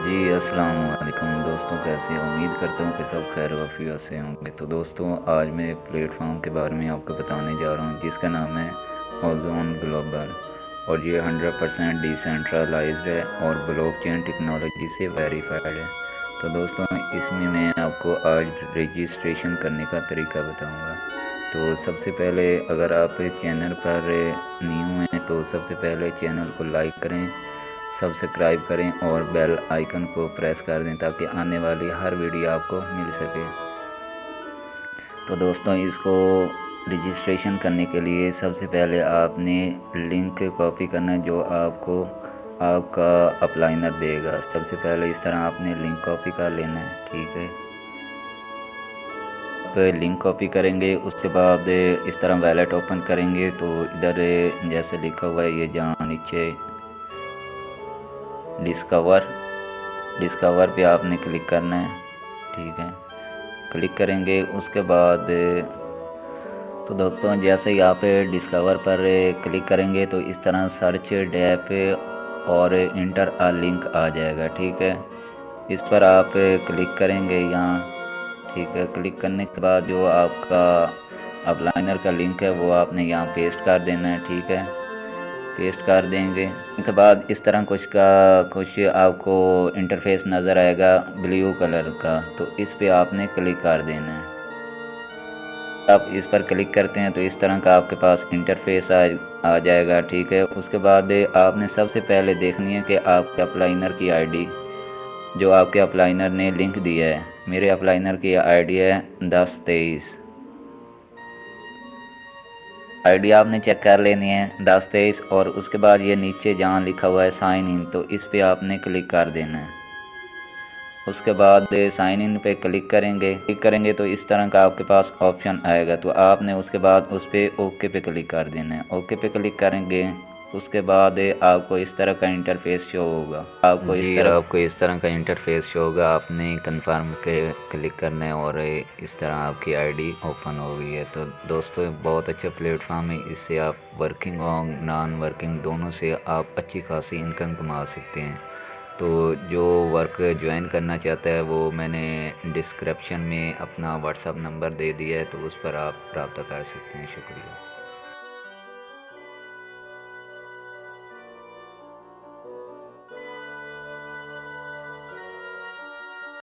जी अस्सलाम वालेकुम दोस्तों, कैसे हैं? उम्मीद करता हूँ कि सब खैर वफ़ियत से होंगे। तो दोस्तों, आज मैं एक प्लेटफॉर्म के बारे में आपको बताने जा रहा हूँ जिसका नाम है ओज़ोन ग्लोबल, और ये 100% डिसेंट्रलाइज्ड है और ब्लॉकचेन टेक्नोलॉजी से वेरीफाइड है। तो दोस्तों, इसमें मैं आपको आज रजिस्ट्रेशन करने का तरीका बताऊँगा। तो सबसे पहले, अगर आप चैनल पर न्यू हैं तो सबसे पहले चैनल को लाइक करें, सब्सक्राइब करें और बेल आइकन को प्रेस कर दें ताकि आने वाली हर वीडियो आपको मिल सके। तो दोस्तों, इसको रजिस्ट्रेशन करने के लिए सबसे पहले आपने लिंक कॉपी करना है जो आपको आपका अपलाइनर देगा। सबसे पहले इस तरह आपने लिंक कॉपी कर लेना है, ठीक है। आप लिंक कॉपी करेंगे, उसके बाद इस तरह वैलेट ओपन करेंगे तो इधर जैसे लिखा हुआ है, ये जहाँ नीचे डिस्कवर पे आपने क्लिक करना है, ठीक है। क्लिक करेंगे, उसके बाद तो दोस्तों जैसे ही आप डिस्कवर पर क्लिक करेंगे तो इस तरह सर्च डैप और इंटर अ लिंक आ जाएगा, ठीक है। इस पर आप क्लिक करेंगे यहाँ, ठीक है। क्लिक करने के बाद जो आपका अपलाइनर का लिंक है वो आपने यहाँ पेस्ट कर देना है, ठीक है। पेस्ट कर देंगे उसके बाद इस तरह कुछ आपको इंटरफेस नज़र आएगा ब्लू कलर का, तो इस पे आपने क्लिक कर देना है। आप इस पर क्लिक करते हैं तो इस तरह का आपके पास इंटरफेस आ जाएगा, ठीक है। उसके बाद आपने सबसे पहले देखनी है कि आपके अपलाइनर की आईडी, जो आपके अपलाइनर ने लिंक दिया है। मेरे अपलाइनर की आईडी है 1023। आईडी आपने चेक कर लेनी है 1023, और उसके बाद ये नीचे जहाँ लिखा हुआ है साइन इन, तो इस पे आपने क्लिक कर देना है। उसके बाद साइन इन पे क्लिक करेंगे तो इस तरह का आपके पास ऑप्शन आएगा, तो आपने उसके बाद उस पर ओके पे क्लिक कर देना है। ओके पे क्लिक करेंगे, उसके बाद आपको इस तरह का इंटरफेस शो होगा। आपको इस तरह का इंटरफेस शो होगा। आपने कंफर्म के क्लिक करना है और इस तरह आपकी आईडी ओपन हो गई है। तो दोस्तों, बहुत अच्छा प्लेटफॉर्म है। इससे आप वर्किंग और नॉन वर्किंग दोनों से आप अच्छी खासी इनकम कमा सकते हैं। तो जो वर्क ज्वाइन करना चाहता है वो मैंने डिस्क्रिप्शन में अपना व्हाट्सअप नंबर दे दिया है, तो उस पर आप रब्ता कर सकते हैं। शुक्रिया।